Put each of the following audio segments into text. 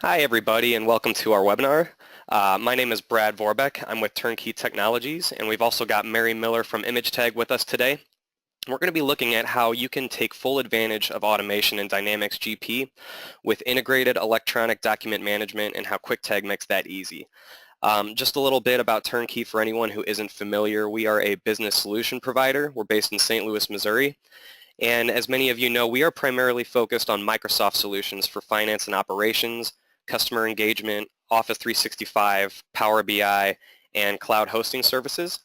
Hi everybody and welcome to our webinar. My name is Brad Vorbeck. I'm with Turnkey Technologies, and we've also got Mary Miller from KwikTag with us today. We're going to be looking at how you can take full advantage of automation in Dynamics GP with integrated electronic document management and how KwikTag makes that easy. Just a little bit about Turnkey for anyone who isn't familiar. We are a business solution provider. We're based in St. Louis, Missouri. And as many of you know, we are primarily focused on Microsoft solutions for finance and operations, customer engagement, Office 365, Power BI, and cloud hosting services.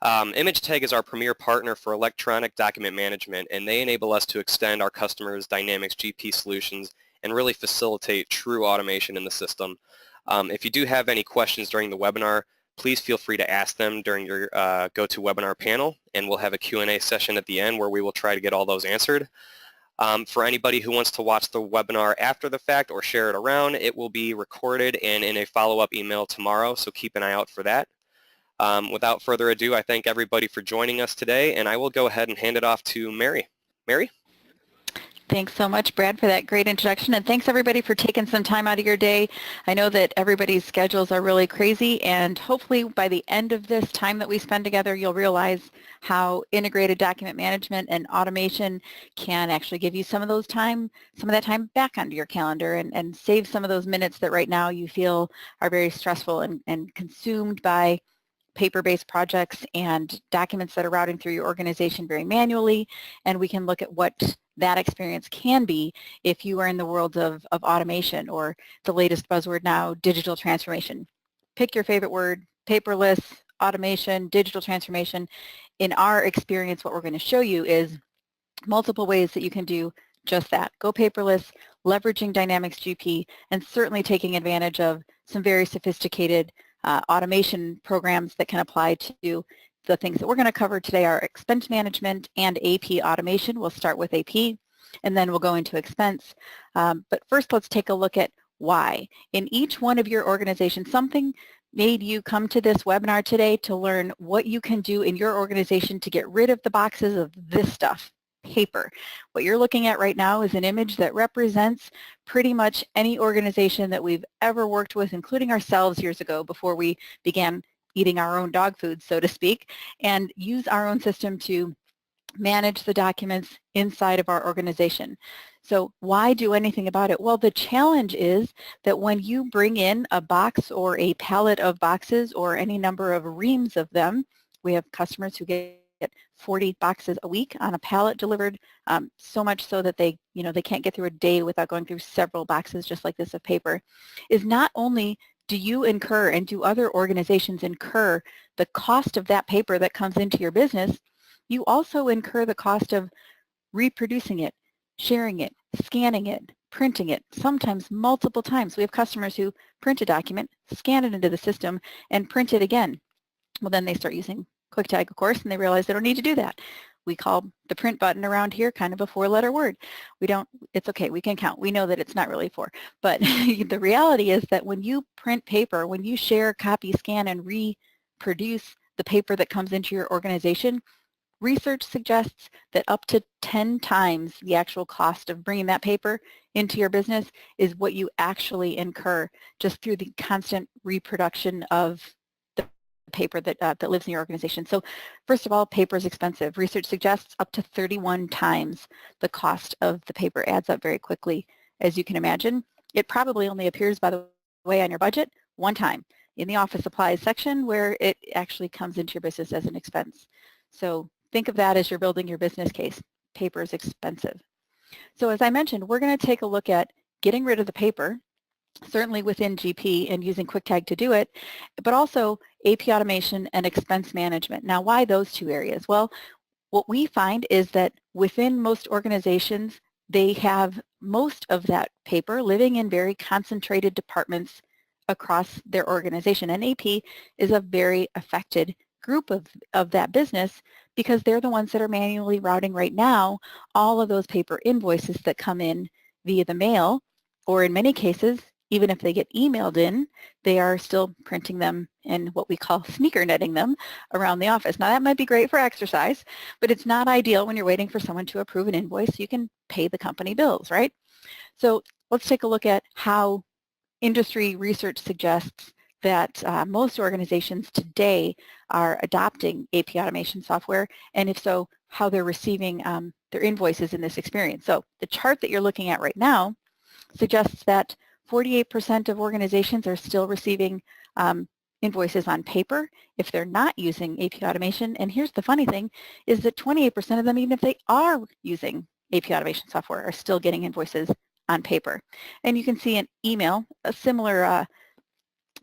KwikTag is our premier partner for electronic document management, and they enable us to extend our customers' Dynamics GP solutions and really facilitate true automation in the system. If you do have any questions during the webinar, please feel free to ask them during your GoToWebinar panel, and we'll have a Q&A session at the end where we will try to get all those answered. For anybody who wants to watch the webinar after the fact or share it around, it will be recorded and in a follow-up email tomorrow, so keep an eye out for that. Without further ado, I thank everybody for joining us today, and I will go ahead and hand it off to Mary. Mary? Thanks so much, Brad, for that great introduction, and thanks everybody for taking some time out of your day. I know that everybody's schedules are really crazy, and hopefully by the end of this time that we spend together, you'll realize how integrated document management and automation can actually give you some of that time back onto your calendar and save some of those minutes that right now you feel are very stressful and consumed by paper-based projects and documents that are routing through your organization very manually, and we can look at what that experience can be if you are in the world of automation, or the latest buzzword now, digital transformation. Pick your favorite word: paperless, automation, digital transformation. In our experience, what we're going to show you is multiple ways that you can do just that. Go paperless, leveraging Dynamics GP, and certainly taking advantage of some very sophisticated automation programs that can apply to the things that we're going to cover today are expense management and AP automation. We'll start with AP, and then we'll go into expense. But first, let's take a look at why. In each one of your organizations, something made you come to this webinar today to learn what you can do in your organization to get rid of the boxes of this stuff. Paper. What you're looking at right now is an image that represents pretty much any organization that we've ever worked with, including ourselves years ago before we began eating our own dog food, so to speak, and use our own system to manage the documents inside of our organization. So why do anything about it? Well, the challenge is that when you bring in a box or a pallet of boxes or any number of reams of them, we have customers who get 40 boxes a week on a pallet delivered, so much so that they can't get through a day without going through several boxes just like this of paper, is not only do you incur and do other organizations incur the cost of that paper that comes into your business, you also incur the cost of reproducing it, sharing it, scanning it, printing it, sometimes multiple times. We have customers who print a document, scan it into the system, and print it again. Well, then they start using KwikTag, of course, and they realize they don't need to do that. We call the print button around here kind of a four-letter word. It's okay, we can count. We know that it's not really four. But the reality is that when you print paper, when you share, copy, scan, and reproduce the paper that comes into your organization, research suggests that up to 10 times the actual cost of bringing that paper into your business is what you actually incur just through the constant reproduction of paper that lives in your organization. So first of all, paper is expensive. Research suggests up to 31 times the cost of the paper adds up very quickly, as you can imagine. It probably only appears, by the way, on your budget one time in the office supplies section, where it actually comes into your business as an expense. So think of that as you're building your business case. Paper is expensive. So as I mentioned, we're going to take a look at getting rid of the paper, certainly within GP and using KwikTag to do it, but also AP automation and expense management. Now, why those two areas? Well, what we find is that within most organizations, they have most of that paper living in very concentrated departments across their organization, and AP is a very affected group of that business because they're the ones that are manually routing right now all of those paper invoices that come in via the mail, or in many cases, even if they get emailed in, they are still printing them and what we call sneaker netting them around the office. Now that might be great for exercise, but it's not ideal when you're waiting for someone to approve an invoice so you can pay the company bills, right? So let's take a look at how industry research suggests that most organizations today are adopting AP automation software, and if so, how they're receiving their invoices in this experience. So the chart that you're looking at right now suggests that 48% of organizations are still receiving invoices on paper if they're not using AP automation. And here's the funny thing, is that 28% of them, even if they are using AP automation software, are still getting invoices on paper. And you can see in email a similar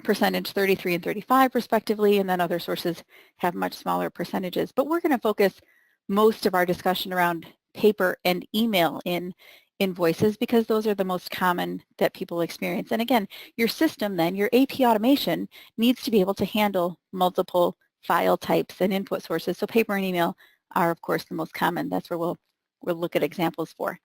percentage, 33 and 35 respectively, and then other sources have much smaller percentages. But we're going to focus most of our discussion around paper and email in invoices because those are the most common that people experience. And again, your system then, your AP automation, needs to be able to handle multiple file types and input sources. So paper and email are, of course, the most common. That's where we'll look at examples for.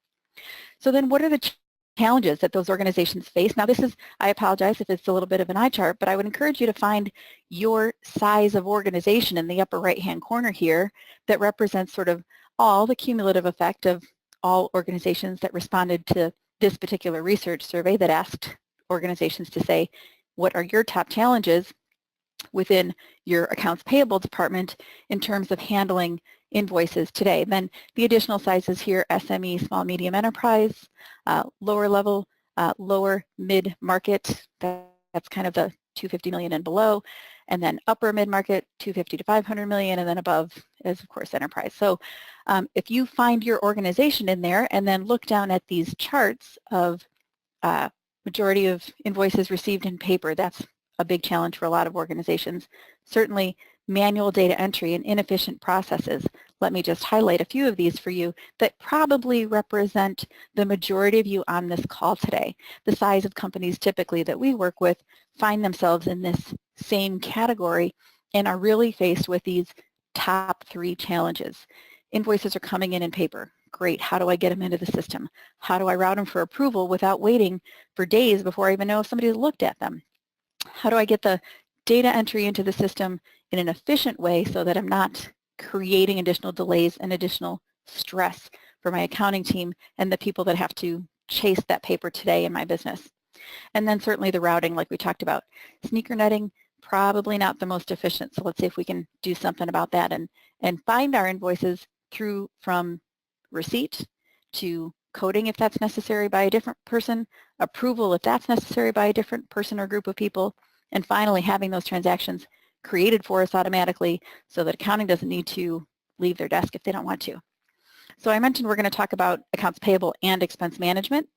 So then what are the challenges that those organizations face? Now this is, I apologize if it's a little bit of an eye chart, but I would encourage you to find your size of organization in the upper right-hand corner here that represents sort of all the cumulative effect of all organizations that responded to this particular research survey that asked organizations to say, what are your top challenges within your accounts payable department in terms of handling invoices today. Then the additional sizes here, SME, small, medium enterprise, lower level, lower mid-market, that's kind of the 250 million and below, and then upper mid-market, 250 to 500 million, and then above is, of course, enterprise. So if you find your organization in there and then look down at these charts of majority of invoices received in paper, that's a big challenge for a lot of organizations. Certainly manual data entry and inefficient processes. Let me just highlight a few of these for you that probably represent the majority of you on this call today. The size of companies typically that we work with find themselves in this same category and are really faced with these top 3 challenges. Invoices are coming in paper. Great, how do I get them into the system? How do I route them for approval without waiting for days before I even know if somebody's looked at them? How do I get the data entry into the system in an efficient way so that I'm not creating additional delays and additional stress for my accounting team and the people that have to chase that paper today in my business? And then certainly the routing, like we talked about. Sneaker netting, probably not the most efficient. So let's see if we can do something about that and find our invoices through from receipt to coding if that's necessary by a different person, approval if that's necessary by a different person or group of people, and finally having those transactions created for us automatically so that accounting doesn't need to leave their desk if they don't want to. So I mentioned we're going to talk about accounts payable and expense management.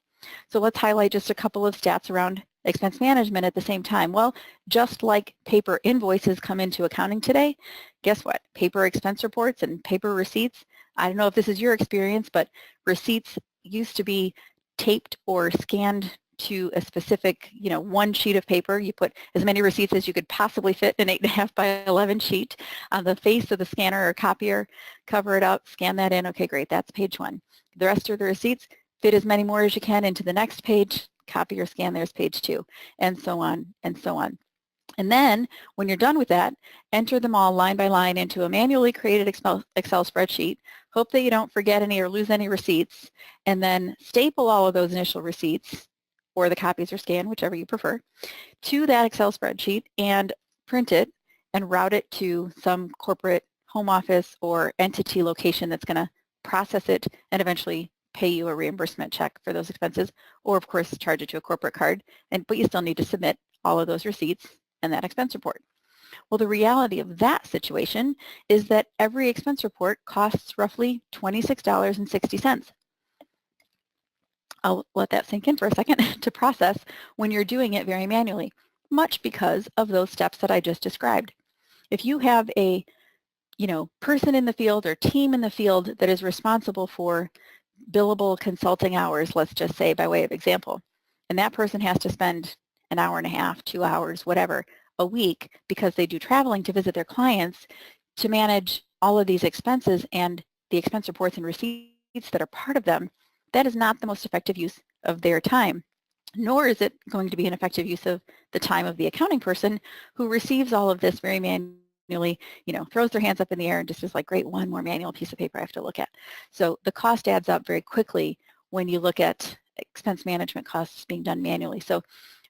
So let's highlight just a couple of stats around expense management at the same time. Well, just like paper invoices come into accounting today, guess what? Paper expense reports and paper receipts. I don't know if this is your experience, but receipts used to be taped or scanned to a specific, one sheet of paper. You put as many receipts as you could possibly fit in an 8.5 by 11 sheet on the face of the scanner or copier, cover it up, scan that in. Okay, great, that's page 1. The rest of the receipts, fit as many more as you can into the next page, copy or scan, there's page 2, and so on and so on. And then when you're done with that, enter them all line by line into a manually created Excel spreadsheet. Hope that you don't forget any or lose any receipts, and then staple all of those initial receipts, or the copies or scan, whichever you prefer, to that Excel spreadsheet and print it and route it to some corporate home office or entity location that's going to process it and eventually pay you a reimbursement check for those expenses, or of course charge it to a corporate card, but you still need to submit all of those receipts and that expense report. Well, the reality of that situation is that every expense report costs roughly $26.60. I'll let that sink in for a second to process when you're doing it very manually, much because of those steps that I just described. If you have a person in the field or team in the field that is responsible for billable consulting hours, let's just say by way of example, and that person has to spend an hour and a half, 2 hours, whatever, a week because they do traveling to visit their clients to manage all of these expenses and the expense reports and receipts that are part of them, that is not the most effective use of their time, nor is it going to be an effective use of the time of the accounting person who receives all of this very manually, throws their hands up in the air and just is like, great, one more manual piece of paper I have to look at. So the cost adds up very quickly when you look at expense management costs being done manually. So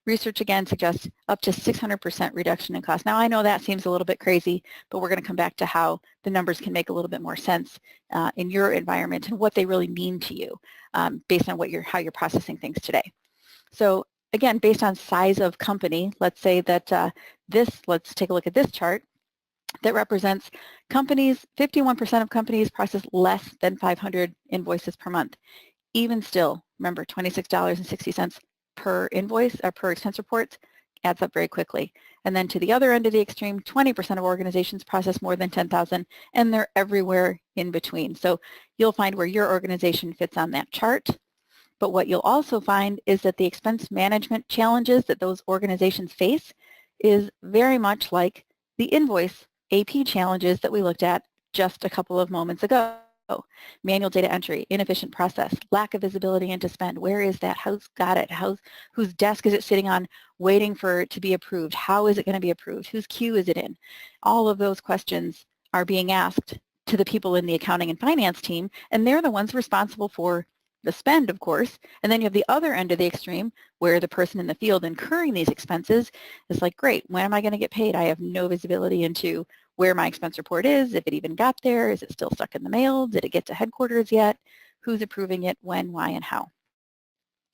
Research again suggests up to 600% reduction in cost. Now I know that seems a little bit crazy, but we're going to come back to how the numbers can make a little bit more sense in your environment and what they really mean to you based on how you're processing things today. So again, based on size of company, let's say that let's take a look at this chart that represents companies, 51% of companies process less than 500 invoices per month. Even still, remember, $26.60 per invoice or per expense report adds up very quickly. And then to the other end of the extreme, 20% of organizations process more than 10,000, and they're everywhere in between. So you'll find where your organization fits on that chart. But what you'll also find is that the expense management challenges that those organizations face is very much like the invoice AP challenges that we looked at just a couple of moments ago. Manual data entry, inefficient process, lack of visibility into spend. Where is that? Who's got it? Whose desk is it sitting on waiting for it to be approved? How is it going to be approved? Whose queue is it in? All of those questions are being asked to the people in the accounting and finance team, and they're the ones responsible for the spend, of course. And then you have the other end of the extreme where the person in the field incurring these expenses is like, great, when am I going to get paid? I have no visibility into where my expense report is, if it even got there, is it still stuck in the mail, did it get to headquarters yet, who's approving it, when, why, and how.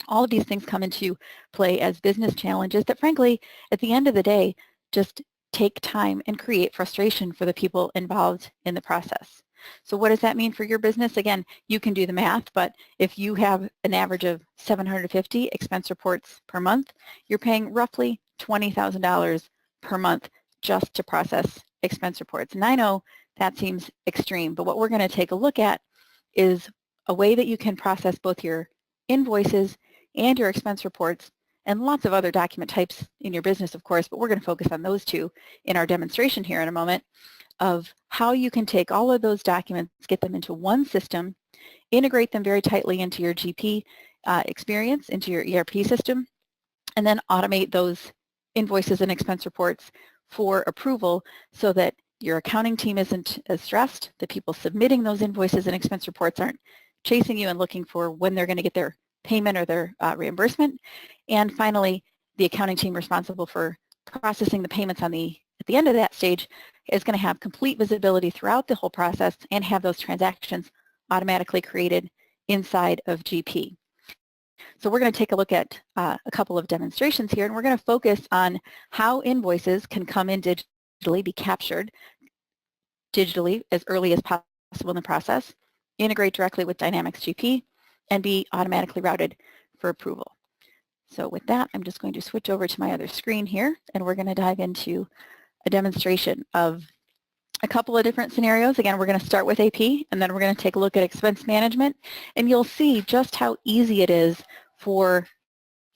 All of these things come into play as business challenges that frankly, at the end of the day, just take time and create frustration for the people involved in the process. So what does that mean for your business? Again, you can do the math, but if you have an average of 750 expense reports per month, you're paying roughly $20,000 per month just to process expense reports. And I know that seems extreme, but what we're going to take a look at is a way that you can process both your invoices and your expense reports and lots of other document types in your business, of course, but we're going to focus on those two in our demonstration here in a moment of how you can take all of those documents, get them into one system, integrate them very tightly into your GP experience, into your ERP system, and then automate those invoices and expense reports for approval so that your accounting team isn't as stressed, the people submitting those invoices and expense reports aren't chasing you and looking for when they're going to get their payment or their reimbursement, and finally, the accounting team responsible for processing the payments at the end of that stage is going to have complete visibility throughout the whole process and have those transactions automatically created inside of GP. So we're going to take a look at a couple of demonstrations here, and we're going to focus on how invoices can come in digitally, be captured digitally as early as possible in the process, integrate directly with Dynamics GP, and be automatically routed for approval. So with that, I'm just going to switch over to my other screen here, and we're going to dive into a demonstration of a couple of different scenarios. Again, we're going to start with AP, and then we're going to take a look at expense management, and you'll see just how easy it is for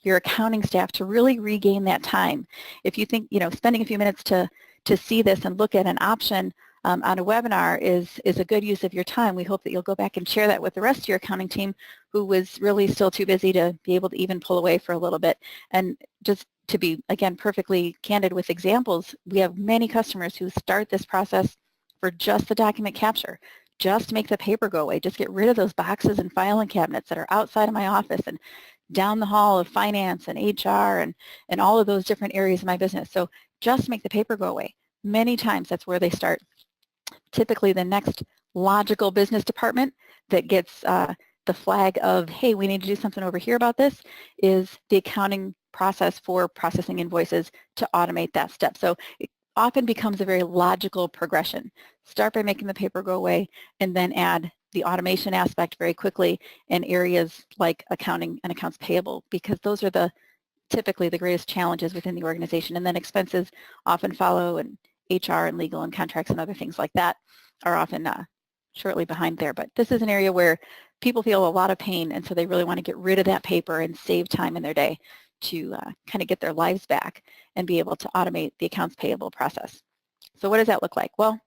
your accounting staff to really regain that time. If you think, spending a few minutes to see this and look at an option on a webinar is a good use of your time. We hope that you'll go back and share that with the rest of your accounting team who was really still too busy to be able to even pull away for a little bit. And just to be, again, perfectly candid with examples, we have many customers who start this process for just the document capture, just make the paper go away, just get rid of those boxes and filing cabinets that are outside of my office and down the hall of finance and HR and all of those different areas of my business. So just make the paper go away. Many times that's where they start. Typically the next logical business department that gets the flag of, hey, we need to do something over here about this, is the accounting process for processing invoices to automate that step. So it often becomes a very logical progression. Start by making the paper go away and then add the automation aspect very quickly in areas like accounting and accounts payable, because those are typically the greatest challenges within the organization. And then expenses often follow, and HR and legal and contracts and other things like that are often shortly behind there. But this is an area where people feel a lot of pain, and so they really want to get rid of that paper and save time in their day to kind of get their lives back and be able to automate the accounts payable process. So what does that look like? Well,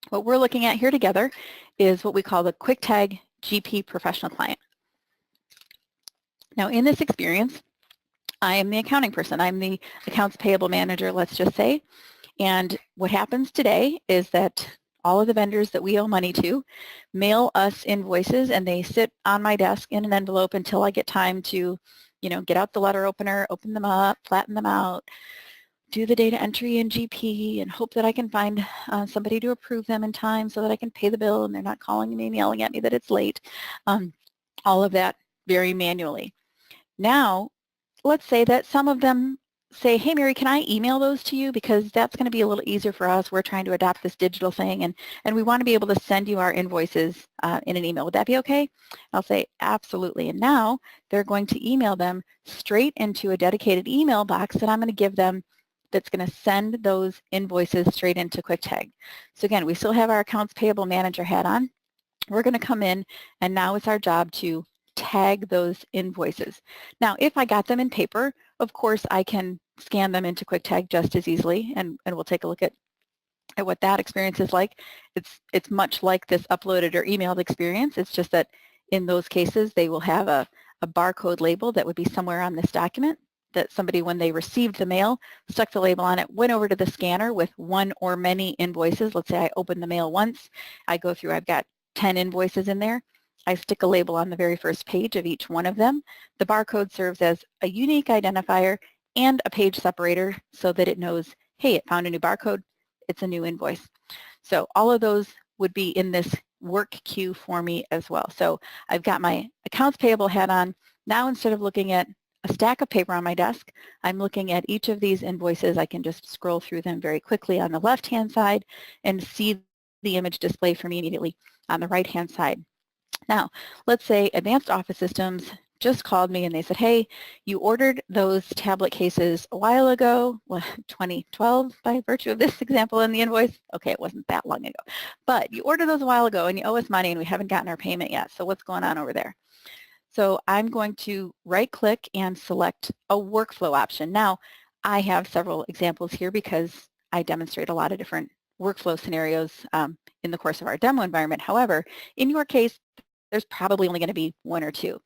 what we're looking at here together is what we call the KwikTag GP Professional Client. Now in this experience, I am the accounting person. I'm the accounts payable manager, let's just say. And what happens today is that all of the vendors that we owe money to mail us invoices, and they sit on my desk in an envelope until I get time to, get out the letter opener, open them up, flatten them out, do the data entry in GP, and hope that I can find somebody to approve them in time so that I can pay the bill and they're not calling me and yelling at me that it's late. All of that very manually. Now, let's say that some of them say, hey, Mary, can I email those to you? Because that's going to be a little easier for us. We're trying to adopt this digital thing, and we want to be able to send you our invoices in an email. Would that be okay? I'll say, absolutely. And now they're going to email them straight into a dedicated email box that I'm going to give them that's going to send those invoices straight into KwikTag. So again, we still have our accounts payable manager hat on. We're going to come in, and now it's our job to tag those invoices. Now, if I got them in paper, of course, I can scan them into KwikTag just as easily, and we'll take a look at what that experience is like. It's much like this uploaded or emailed experience. It's just that in those cases, they will have a barcode label that would be somewhere on this document that somebody, when they received the mail, stuck the label on it, went over to the scanner with one or many invoices. Let's say I opened the mail once. I go through, I've got 10 invoices in there. I stick a label on the very first page of each one of them. The barcode serves as a unique identifier and a page separator so that it knows, hey, it found a new barcode, it's a new invoice. So all of those would be in this work queue for me as well. So I've got my accounts payable hat on. Now instead of looking at a stack of paper on my desk, I'm looking at each of these invoices. I can just scroll through them very quickly on the left-hand side and see the image display for me immediately on the right-hand side. Now, let's say Advanced Office Systems just called me and they said, hey, you ordered those tablet cases a while ago, 2012 by virtue of this example in the invoice. Okay, it wasn't that long ago. But you ordered those a while ago and you owe us money and we haven't gotten our payment yet. So what's going on over there? So I'm going to right-click and select a workflow option. Now, I have several examples here because I demonstrate a lot of different workflow scenarios in the course of our demo environment. However, in your case, there's probably only going to be one or two.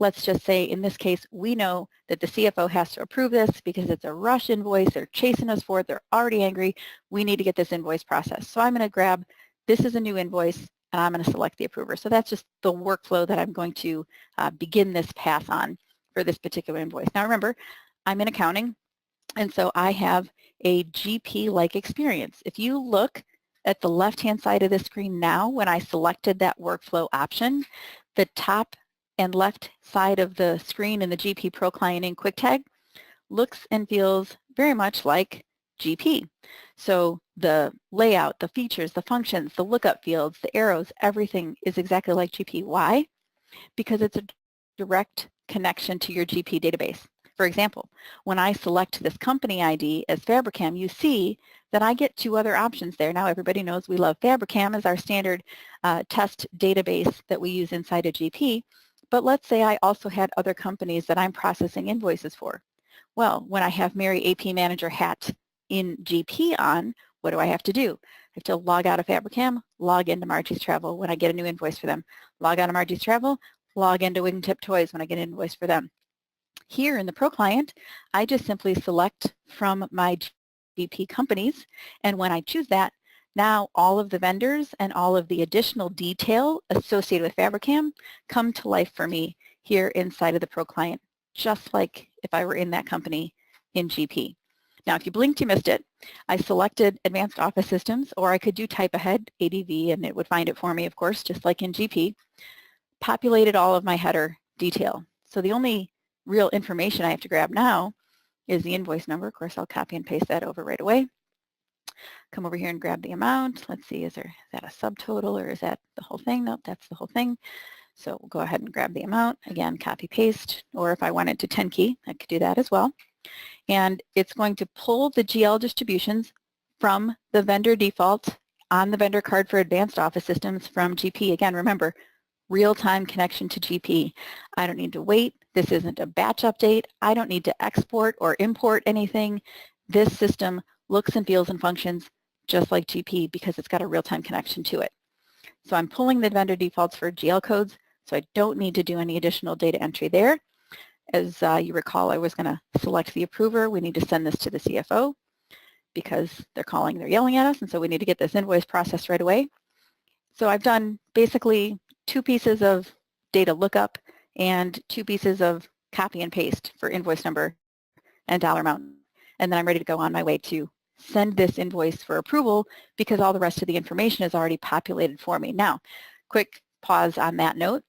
Let's just say in this case, we know that the CFO has to approve this because it's a rush invoice. They're chasing us for it. They're already angry. We need to get this invoice processed. So I'm going to grab, this is a new invoice, and I'm going to select the approver. So that's just the workflow that I'm going to begin this pass on for this particular invoice. Now remember, I'm in accounting, and so I have a GP-like experience. If you look at the left-hand side of the screen now, when I selected that workflow option, the top and left side of the screen in the GP Pro Client in KwikTag looks and feels very much like GP. So the layout, the features, the functions, the lookup fields, the arrows, everything is exactly like GP. Why? Because it's a direct connection to your GP database. For example, when I select this company ID as Fabricam, you see that I get two other options there. Now everybody knows we love Fabricam as our standard test database that we use inside of GP. But let's say I also had other companies that I'm processing invoices for. Well, when I have Mary AP Manager hat in GP on, what do I have to do? I have to log out of Fabricam, log into Margie's Travel when I get a new invoice for them. Log out of Margie's Travel, log into Wingtip Toys when I get an invoice for them. Here in the Pro Client, I just simply select from my GP companies, and when I choose that, now all of the vendors and all of the additional detail associated with Fabricam come to life for me here inside of the Pro Client, just like if I were in that company in GP. Now, if you blinked, you missed it. I selected Advanced Office Systems, or I could do type ahead, ADV, and it would find it for me, of course, just like in GP. Populated all of my header detail. So the only real information I have to grab now is the invoice number. Of course, I'll copy and paste that over right away. Come over here and grab the amount. Let's see, is that a subtotal or is that the whole thing? Nope, that's the whole thing. So we'll go ahead and grab the amount. Again, copy paste, or if I wanted to Turnkey, I could do that as well. And it's going to pull the GL distributions from the vendor default on the vendor card for Advanced Office Systems from GP. Again, remember, real-time connection to GP. I don't need to wait. This isn't a batch update. I don't need to export or import anything. This system looks and feels and functions just like GP because it's got a real-time connection to it. So I'm pulling the vendor defaults for GL codes, so I don't need to do any additional data entry there. As you recall, I was going to select the approver. We need to send this to the CFO. because they're calling, they're yelling at us, and so we need to get this invoice processed right away. So I've done basically 2 pieces of data lookup and 2 pieces of copy and paste for invoice number and dollar amount. And then I'm ready to go on my way to send this invoice for approval because all the rest of the information is already populated for me. Now, quick pause on that note.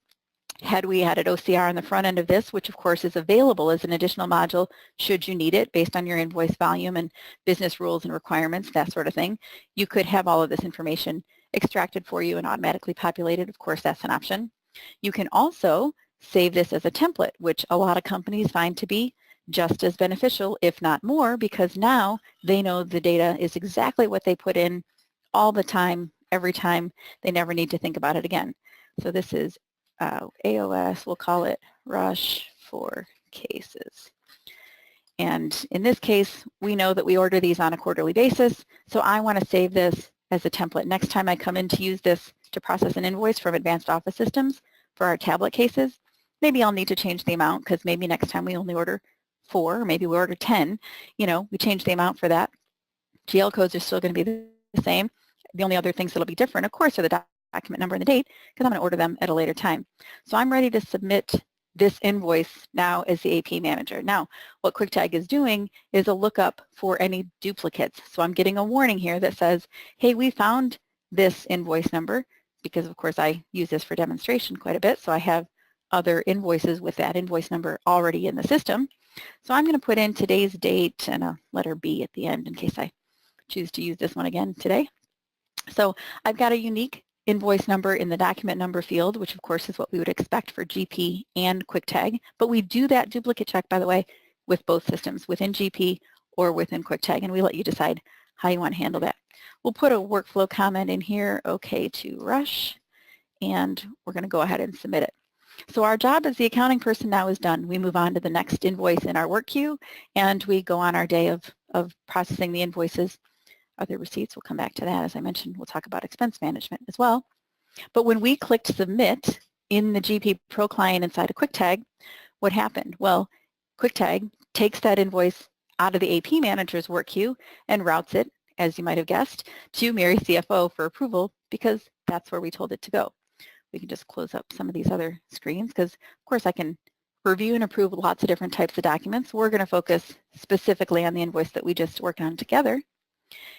Had we added OCR on the front end of this, which of course is available as an additional module should you need it based on your invoice volume and business rules and requirements, that sort of thing, you could have all of this information extracted for you and automatically populated. Of course, that's an option. You can also save this as a template, which a lot of companies find to be just as beneficial, if not more, because now they know the data is exactly what they put in all the time, every time. They never need to think about it again. So this is AOS, we'll call it Rush for Cases. And in this case, we know that we order these on a quarterly basis, so I want to save this as a template. Next time I come in to use this to process an invoice from Advanced Office Systems for our tablet cases, maybe I'll need to change the amount because maybe next time we only order 4, or maybe we order 10. You know, we change the amount for that. GL codes are still going to be the same. The only other things that'll be different, of course, are the document number and the date, because I'm going to order them at a later time. So I'm ready to submit this invoice now as the AP manager. Now, what KwikTag is doing is a lookup for any duplicates. So I'm getting a warning here that says, hey, we found this invoice number, because of course I use this for demonstration quite a bit, so I have other invoices with that invoice number already in the system. So I'm going to put in today's date and a letter B at the end in case I choose to use this one again today. So I've got a unique invoice number in the document number field, which of course is what we would expect for GP and KwikTag, but we do that duplicate check, by the way, with both systems, within GP or within KwikTag, and we let you decide how you want to handle that. We'll put a workflow comment in here, okay to Rush, and we're going to go ahead and submit it. So our job as the accounting person now is done. We move on to the next invoice in our work queue, and we go on our day of processing the invoices. Other receipts, we'll come back to that. As I mentioned, we'll talk about expense management as well. But when we clicked submit in the GP Pro client inside of KwikTag, what happened? Well, KwikTag takes that invoice out of the AP manager's work queue and routes it, as you might have guessed, to Mary CFO for approval because that's where we told it to go. We can just close up some of these other screens because, of course, I can review and approve lots of different types of documents. We're going to focus specifically on the invoice that we just worked on together.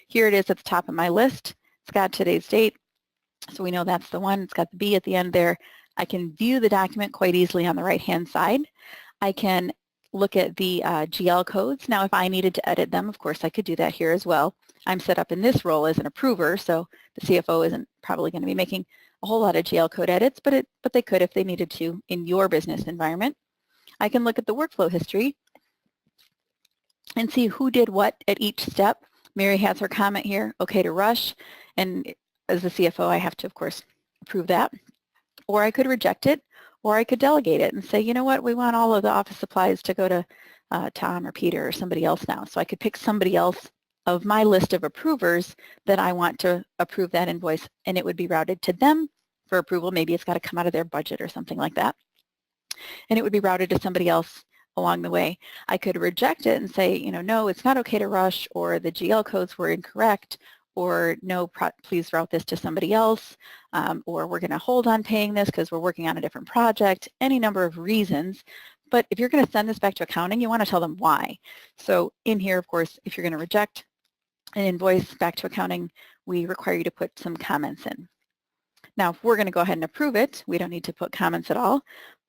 Here it is at the top of my list. It's got today's date, so we know that's the one. It's got the B at the end there. I can view the document quite easily on the right-hand side. I can look at the GL codes. Now, if I needed to edit them, of course, I could do that here as well. I'm set up in this role as an approver, so the CFO isn't probably going to be making a whole lot of GL code edits, but they could if they needed to in your business environment. I can look at the workflow history and see who did what at each step. Mary has her comment here, okay to Rush, and as the CFO, I have to, of course, approve that. Or I could reject it, or I could delegate it and say, you know what, we want all of the office supplies to go to Tom or Peter or somebody else now. So I could pick somebody else of my list of approvers that I want to approve that invoice, and it would be routed to them for approval. Maybe it's got to come out of their budget or something like that. And it would be routed to somebody else along the way. I could reject it and say, you know, no, it's not okay to Rush, or the GL codes were incorrect, or no, please route this to somebody else, or we're going to hold on paying this because we're working on a different project, any number of reasons. But if you're going to send this back to accounting, you want to tell them why. So in here, of course, if you're going to reject an invoice back to accounting, we require you to put some comments in. Now, if we're going to go ahead and approve it, we don't need to put comments at all,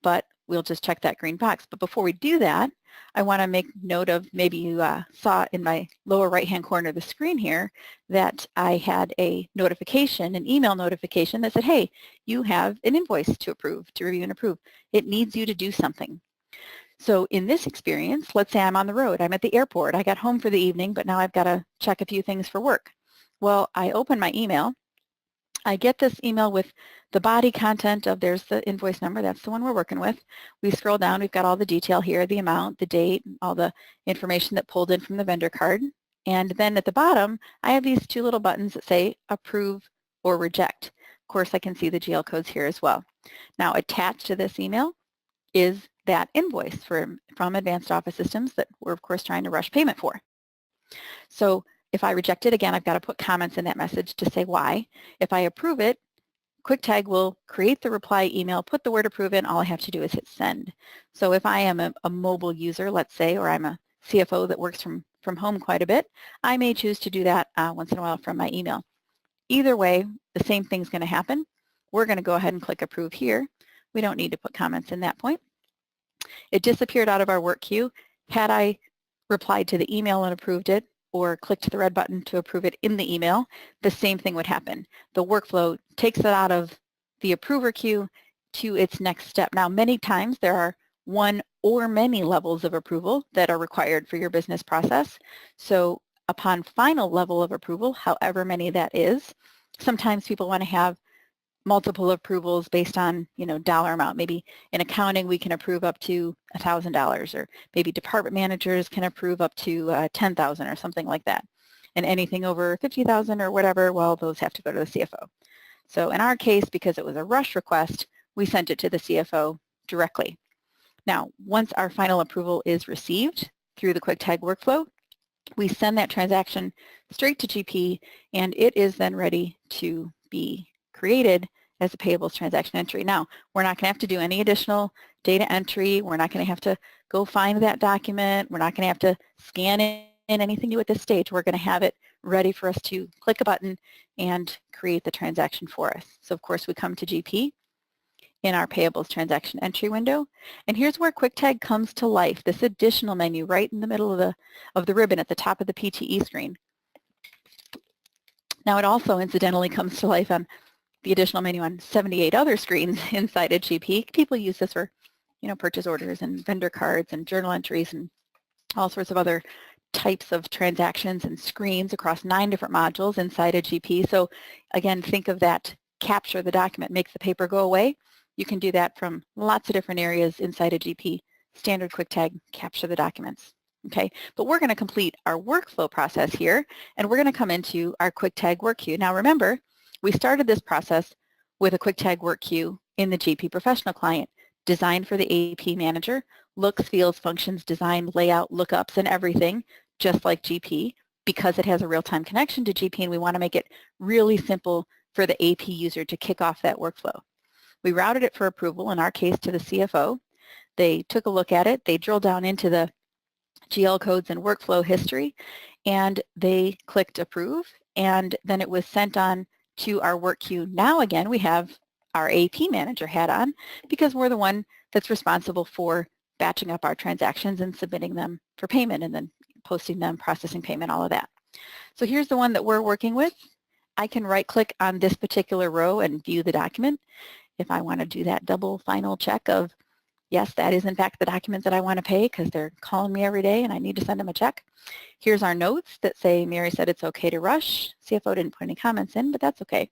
but we'll just check that green box. But before we do that, I want to make note of, maybe you saw in my lower right-hand corner of the screen here that I had a notification, an email notification that said, hey, you have an invoice to approve, to review and approve. It needs you to do something. So in this experience, let's say I'm on the road. I'm at the airport. I got home for the evening, but now I've got to check a few things for work. Well, I open my email. I get this email with the body content of, there's the invoice number, that's the one we're working with. We scroll down, we've got all the detail here, the amount, the date, all the information that pulled in from the vendor card. And then at the bottom, I have these 2 little buttons that say approve or reject. Of course, I can see the GL codes here as well. Now, attached to this email is that invoice from Advanced Office Systems that we're, of course, trying to rush payment for. So If I reject it, again, I've got to put comments in that message to say why. If I approve it, KwikTag will create the reply email, put the word approve in, all I have to do is hit send. So if I am a mobile user, let's say, or I'm a CFO that works from home quite a bit, I may choose to do that once in a while from my email. Either way, the same thing's going to happen. We're going to go ahead and click approve here. We don't need to put comments in that point. It disappeared out of our work queue. Had I replied to the email and approved it, or clicked the red button to approve it in the email, the same thing would happen. The workflow takes it out of the approver queue to its next step. Now, many times there are one or many levels of approval that are required for your business process. So upon final level of approval, however many that is, sometimes people want to have multiple approvals based on, dollar amount. Maybe in accounting we can approve up to $1,000, or maybe department managers can approve up to $10,000 or something like that. And anything over $50,000 or whatever, well, those have to go to the CFO. So in our case, because it was a rush request, we sent it to the CFO directly. Now, once our final approval is received through the KwikTag workflow, we send that transaction straight to GP, and it is then ready to be created as a payables transaction entry. Now, we're not going to have to do any additional data entry. We're not going to have to go find that document. We're not going to have to scan in anything new at this stage. We're going to have it ready for us to click a button and create the transaction for us. So of course we come to GP in our payables transaction entry window, and here's where KwikTag comes to life, this additional menu right in the middle of the ribbon at the top of the PTE screen. Now it also incidentally comes to life on the additional menu on 78 other screens inside of GP. People use this for, purchase orders and vendor cards and journal entries and all sorts of other types of transactions and screens across 9 different modules inside of GP. So again, think of that capture the document, make the paper go away. You can do that from lots of different areas inside of GP. Standard KwikTag, capture the documents. Okay, but we're going to complete our workflow process here, and we're going to come into our KwikTag work queue. Now remember, we started this process with a KwikTag work queue in the GP Professional client, designed for the AP manager, looks, fields, functions, design, layout, lookups, and everything, just like GP, because it has a real-time connection to GP, and we want to make it really simple for the AP user to kick off that workflow. We routed it for approval, in our case to the CFO. They took a look at it, they drilled down into the GL codes and workflow history, and they clicked approve, and then it was sent on to our work queue. Now again, we have our AP manager hat on, because we're the one that's responsible for batching up our transactions and submitting them for payment, and then posting them, processing payment, all of that. So here's the one that we're working with. I can right-click on this particular row and view the document. If I want to do that double final check of, yes, that is in fact the document that I want to pay because they're calling me every day and I need to send them a check. Here's our notes that say Mary said it's okay to rush. CFO didn't put any comments in, but that's okay.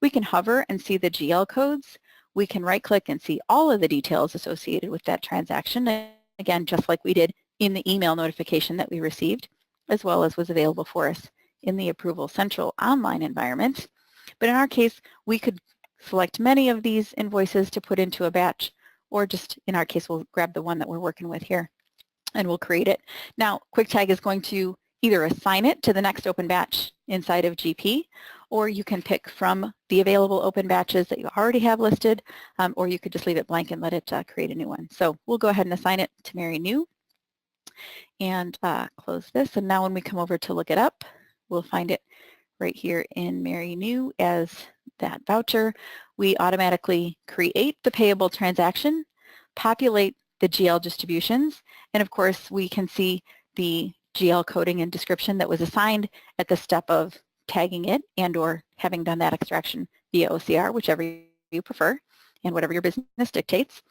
We can hover and see the GL codes. We can right-click and see all of the details associated with that transaction. Again, just like we did in the email notification that we received, as well as was available for us in the Approval Central online environment. But in our case, we could select many of these invoices to put into a batch, or just in our case, we'll grab the one that we're working with here and we'll create it. Now, KwikTag is going to either assign it to the next open batch inside of GP, or you can pick from the available open batches that you already have listed, or you could just leave it blank and let it create a new one. So we'll go ahead and assign it to Mary New and close this. And now when we come over to look it up, we'll find it right here in Mary New as that voucher. We automatically create the payable transaction, populate the GL distributions, and of course we can see the GL coding and description that was assigned at the step of tagging it and or having done that extraction via OCR, whichever you prefer and whatever your business dictates.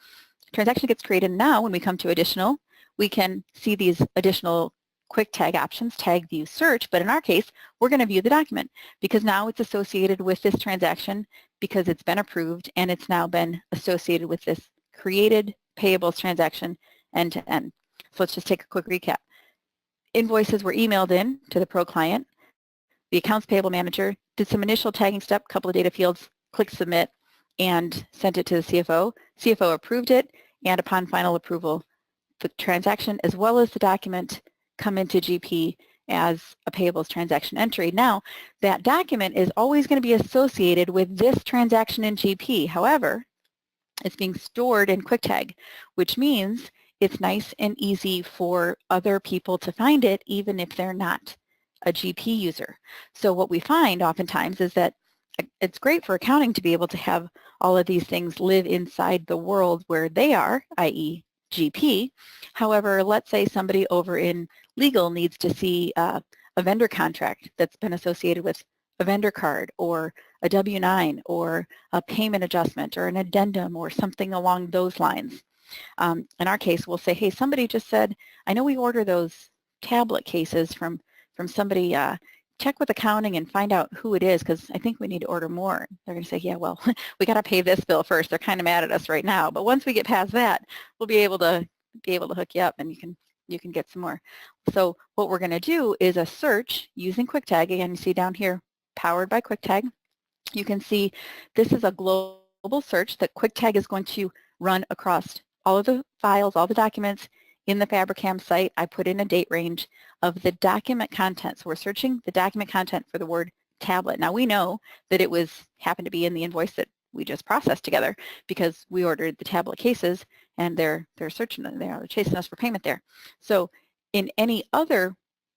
Transaction gets created. Now when we come to additional, we can see these additional KwikTag options, tag, view, search, but in our case, we're going to view the document because now it's associated with this transaction because it's been approved and it's now been associated with this created payables transaction end to end. So let's just take a quick recap. Invoices were emailed in to the pro client. The accounts payable manager did some initial tagging step, couple of data fields, clicked submit, and sent it to the CFO. CFO approved it, and upon final approval, the transaction as well as the document come into GP as a payables transaction entry. Now, that document is always going to be associated with this transaction in GP. However, it's being stored in KwikTag, which means it's nice and easy for other people to find it, even if they're not a GP user. So what we find oftentimes is that it's great for accounting to be able to have all of these things live inside the world where they are, i.e. GP. However, let's say somebody over in legal needs to see a vendor contract that's been associated with a vendor card or a W-9 or a payment adjustment or an addendum or something along those lines. In our case, we'll say, hey, somebody just said, I know we order those tablet cases from somebody, check with accounting and find out who it is because I think we need to order more. They're going to say, yeah, well, we got to pay this bill first. They're kind of mad at us right now. But once we get past that, we'll be able to hook you up and you can get some more. So what we're going to do is a search using KwikTag. Again, you see down here, powered by KwikTag. You can see this is a global search that KwikTag is going to run across all of the files, all the documents in the Fabricam site. I put in a date range of the document content. So we're searching the document content for the word tablet. Now we know that it happened to be in the invoice that we just processed together because we ordered the tablet cases and they're searching, they're chasing us for payment there. So in any other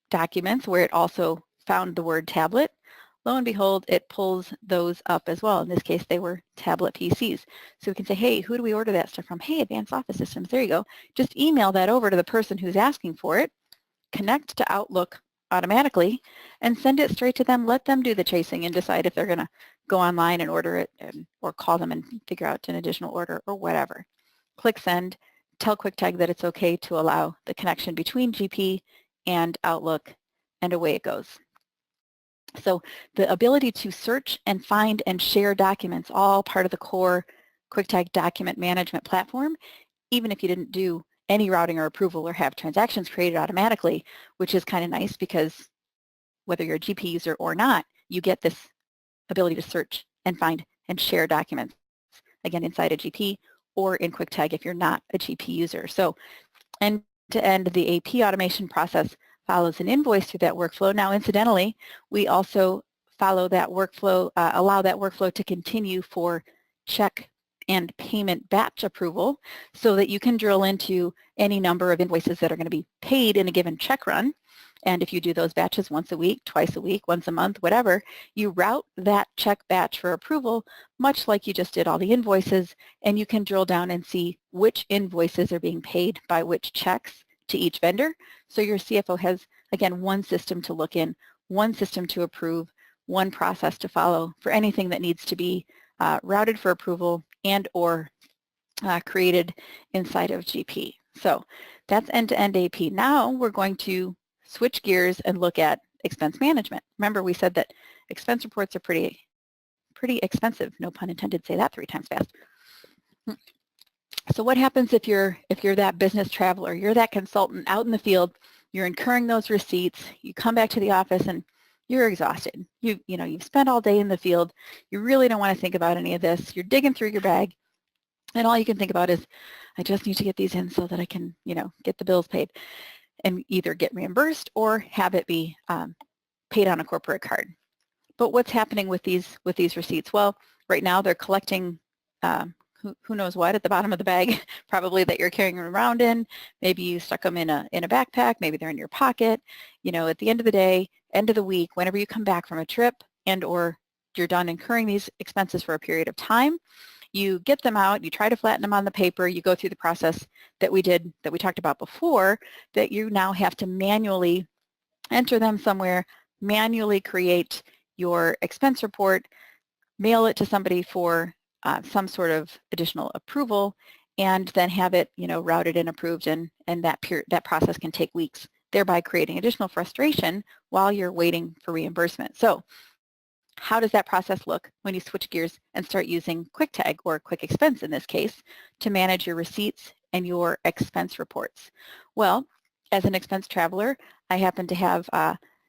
documents where it also found the word tablet, lo and behold, it pulls those up as well. In this case, they were tablet PCs. So we can say, hey, who do we order that stuff from? Hey, Advanced Office Systems. There you go. Just email that over to the person who's asking for it, connect to Outlook automatically, and send it straight to them. Let them do the chasing and decide if they're going to go online and order it or call them and figure out an additional order or whatever. Click send. Tell KwikTag that it's okay to allow the connection between GP and Outlook, and away it goes. So the ability to search and find and share documents, all part of the core KwikTag document management platform, even if you didn't do any routing or approval or have transactions created automatically, which is kind of nice because whether you're a GP user or not, you get this ability to search and find and share documents, again, inside a GP or in KwikTag if you're not a GP user. So end-to-end, the AP automation process follows an invoice through that workflow. Now, incidentally, we also follow that workflow, allow that workflow to continue for check and payment batch approval so that you can drill into any number of invoices that are going to be paid in a given check run. And if you do those batches once a week, twice a week, once a month, whatever, you route that check batch for approval, much like you just did all the invoices, and you can drill down and see which invoices are being paid by which checks to each vendor. So your CFO has, again, one system to look in, one system to approve, one process to follow for anything that needs to be routed for approval and or created inside of GP. So that's end-to-end AP. Now we're going to switch gears and look at expense management. Remember, we said that expense reports are pretty expensive. No pun intended, say that 3 times fast. So what happens if you're that business traveler, you're that consultant out in the field, you're incurring those receipts, you come back to the office and you're exhausted. You've spent all day in the field, you really don't want to think about any of this, you're digging through your bag, and all you can think about is, I just need to get these in so that I can, get the bills paid and either get reimbursed or have it be paid on a corporate card. But what's happening with these receipts? Well, right now they're collecting who knows what at the bottom of the bag, probably that you're carrying around in. Maybe you stuck them in a backpack. Maybe they're in your pocket. At the end of the day, end of the week, whenever you come back from a trip and or you're done incurring these expenses for a period of time, you get them out, you try to flatten them on the paper, you go through the process that we talked about before, that you now have to manually enter them somewhere, manually create your expense report, mail it to somebody for some sort of additional approval, and then have it, routed and approved, and that process can take weeks, thereby creating additional frustration while you're waiting for reimbursement. So how does that process look when you switch gears and start using KwikTag, or Quick Expense in this case, to manage your receipts and your expense reports? Well, as an expense traveler, I happen to have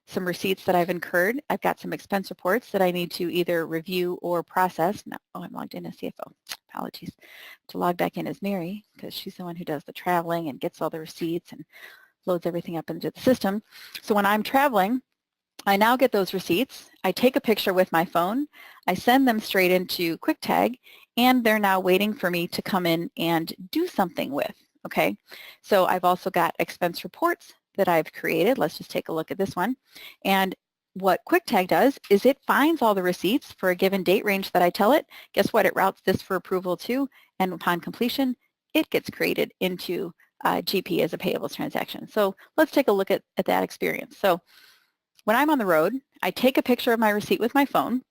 some receipts that I've incurred. I've got some expense reports that I need to either review or process. No, I'm logged in as CFO. Apologies. To log back in as Mary, because she's the one who does the traveling and gets all the receipts and loads everything up into the system. So when I'm traveling, I now get those receipts. I take a picture with my phone. I send them straight into KwikTag, and they're now waiting for me to come in and do something with. Okay, so I've also got expense reports that I've created. Let's just take a look at this one. And what KwikTag does is it finds all the receipts for a given date range that I tell it. Guess what? It routes this for approval too, and upon completion, it gets created into GP as a payables transaction. So let's take a look at that experience. So when I'm on the road, I take a picture of my receipt with my phone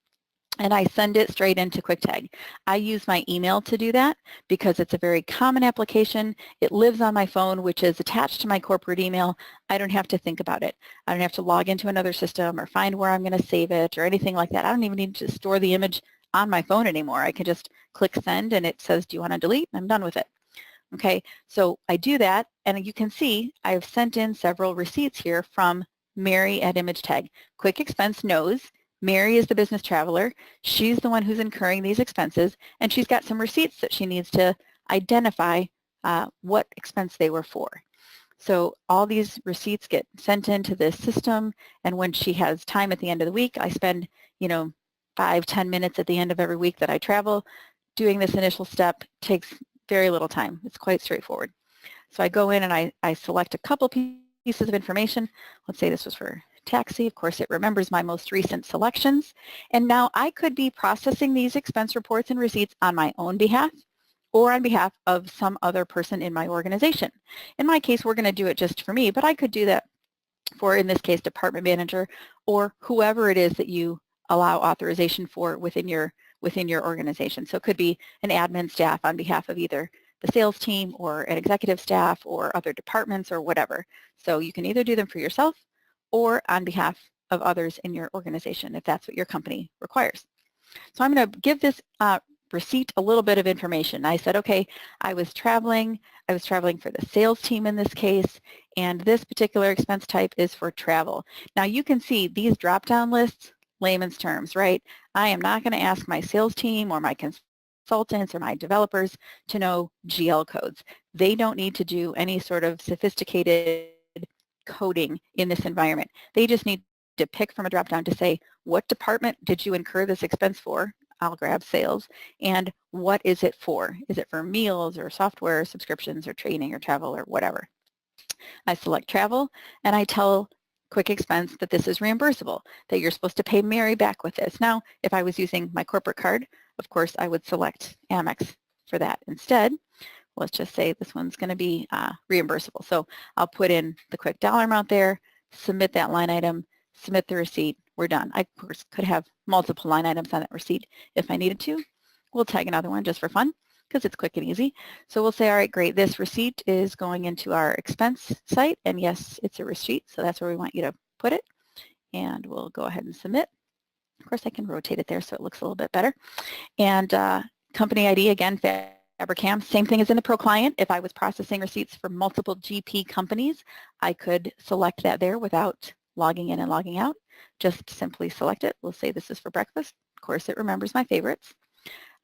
and I send it straight into KwikTag. I use my email to do that because it's a very common application. It lives on my phone, which is attached to my corporate email. I don't have to think about it. I don't have to log into another system or find where I'm going to save it or anything like that. I don't even need to store the image on my phone anymore. I can just click send and it says, do you want to delete? I'm done with it. Okay, so I do that, and you can see I've sent in several receipts here from Mary at ImageTag. Quick Expense knows Mary is the business traveler. She's the one who's incurring these expenses, and she's got some receipts that she needs to identify what expense they were for. So all these receipts get sent into this system, and when she has time at the end of the week, I spend, 5-10 minutes at the end of every week that I travel doing this initial step. Takes very little time. It's quite straightforward. So I go in and I select a couple pieces of information. Let's say this was for taxi. Of course, it remembers my most recent selections. And now I could be processing these expense reports and receipts on my own behalf or on behalf of some other person in my organization. In my case, we're going to do it just for me, but I could do that for, in this case, department manager or whoever it is that you allow authorization for within your organization. So it could be an admin staff on behalf of either the sales team or an executive staff or other departments or whatever. So you can either do them for yourself or on behalf of others in your organization if that's what your company requires. So I'm going to give this receipt a little bit of information. I said, okay, I was traveling for the sales team in this case, and this particular expense type is for travel. Now you can see these drop-down lists, layman's terms, right? I am not going to ask my sales team or my consultants or my developers to know GL codes. They don't need to do any sort of sophisticated coding in this environment. They just need to pick from a drop-down to say, what department did you incur this expense for? I'll grab sales. And what is it for? Is it for meals or software subscriptions or training or travel or whatever? I select travel and I tell Quick Expense that this is reimbursable, that you're supposed to pay Mary back with this. Now, if I was using my corporate card, of course, I would select Amex for that instead. Let's just say this one's going to be reimbursable. So I'll put in the quick dollar amount there, submit that line item, submit the receipt, we're done. I, of course, could have multiple line items on that receipt if I needed to. We'll tag another one just for fun because it's quick and easy. So we'll say, all right, great, this receipt is going into our expense site, and yes, it's a receipt, so that's where we want you to put it. And we'll go ahead and submit. Of course, I can rotate it there so it looks a little bit better. And company ID, again, Fabricam, same thing as in the Pro Client. If I was processing receipts for multiple GP companies, I could select that there without logging in and logging out. Just simply select it. We'll say this is for breakfast. Of course, it remembers my favorites.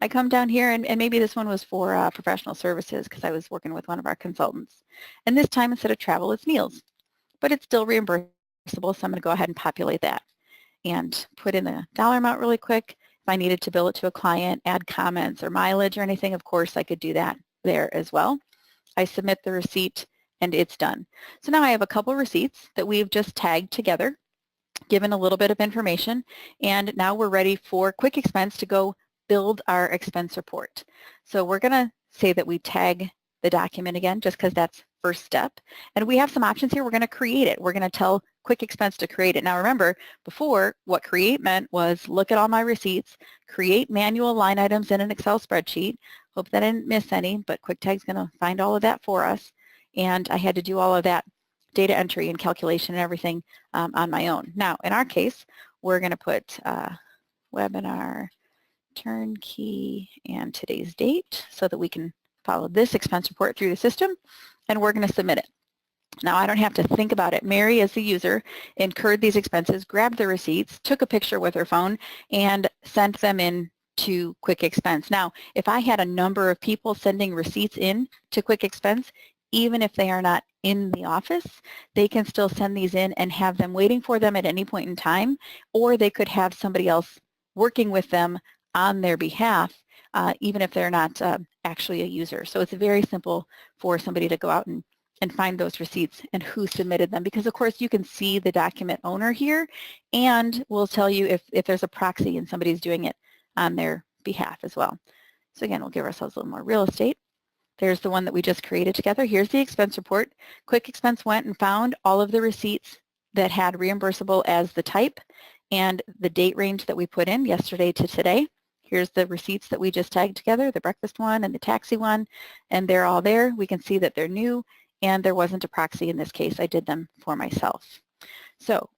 I come down here, and maybe this one was for professional services because I was working with one of our consultants. And this time, instead of travel, it's meals. But it's still reimbursable, so I'm going to go ahead and populate that and put in the dollar amount really quick. If I needed to bill it to a client, add comments or mileage or anything, of course, I could do that there as well. I submit the receipt, and it's done. So now I have a couple receipts that we've just tagged together, given a little bit of information, and now we're ready for Quick Expense to go build our expense report. So we're going to say that we tag the document again, just because that's first step. And we have some options here. We're going to create it. We're going to tell Quick Expense to create it. Now remember, before, what create meant was look at all my receipts, create manual line items in an Excel spreadsheet. Hope that I didn't miss any, but QuickTag's going to find all of that for us. And I had to do all of that data entry and calculation and everything on my own. Now, in our case, we're going to put webinar, turnkey, and today's date so that we can follow this expense report through the system, and we're going to submit it. Now, I don't have to think about it. Mary, as the user, incurred these expenses, grabbed the receipts, took a picture with her phone, and sent them in to Quick Expense. Now, if I had a number of people sending receipts in to Quick Expense, even if they are not in the office, they can still send these in and have them waiting for them at any point in time, or they could have somebody else working with them on their behalf, even if they're not actually a user. So it's very simple for somebody to go out and find those receipts and who submitted them, because of course you can see the document owner here, and we'll tell you if there's a proxy and somebody's doing it on their behalf as well. So again, we'll give ourselves a little more real estate. There's the one that we just created together. Here's the expense report. Quick Expense went and found all of the receipts that had reimbursable as the type and the date range that we put in yesterday to today. Here's the receipts that we just tagged together, the breakfast one and the taxi one, and they're all there. We can see that they're new, and there wasn't a proxy in this case. I did them for myself. So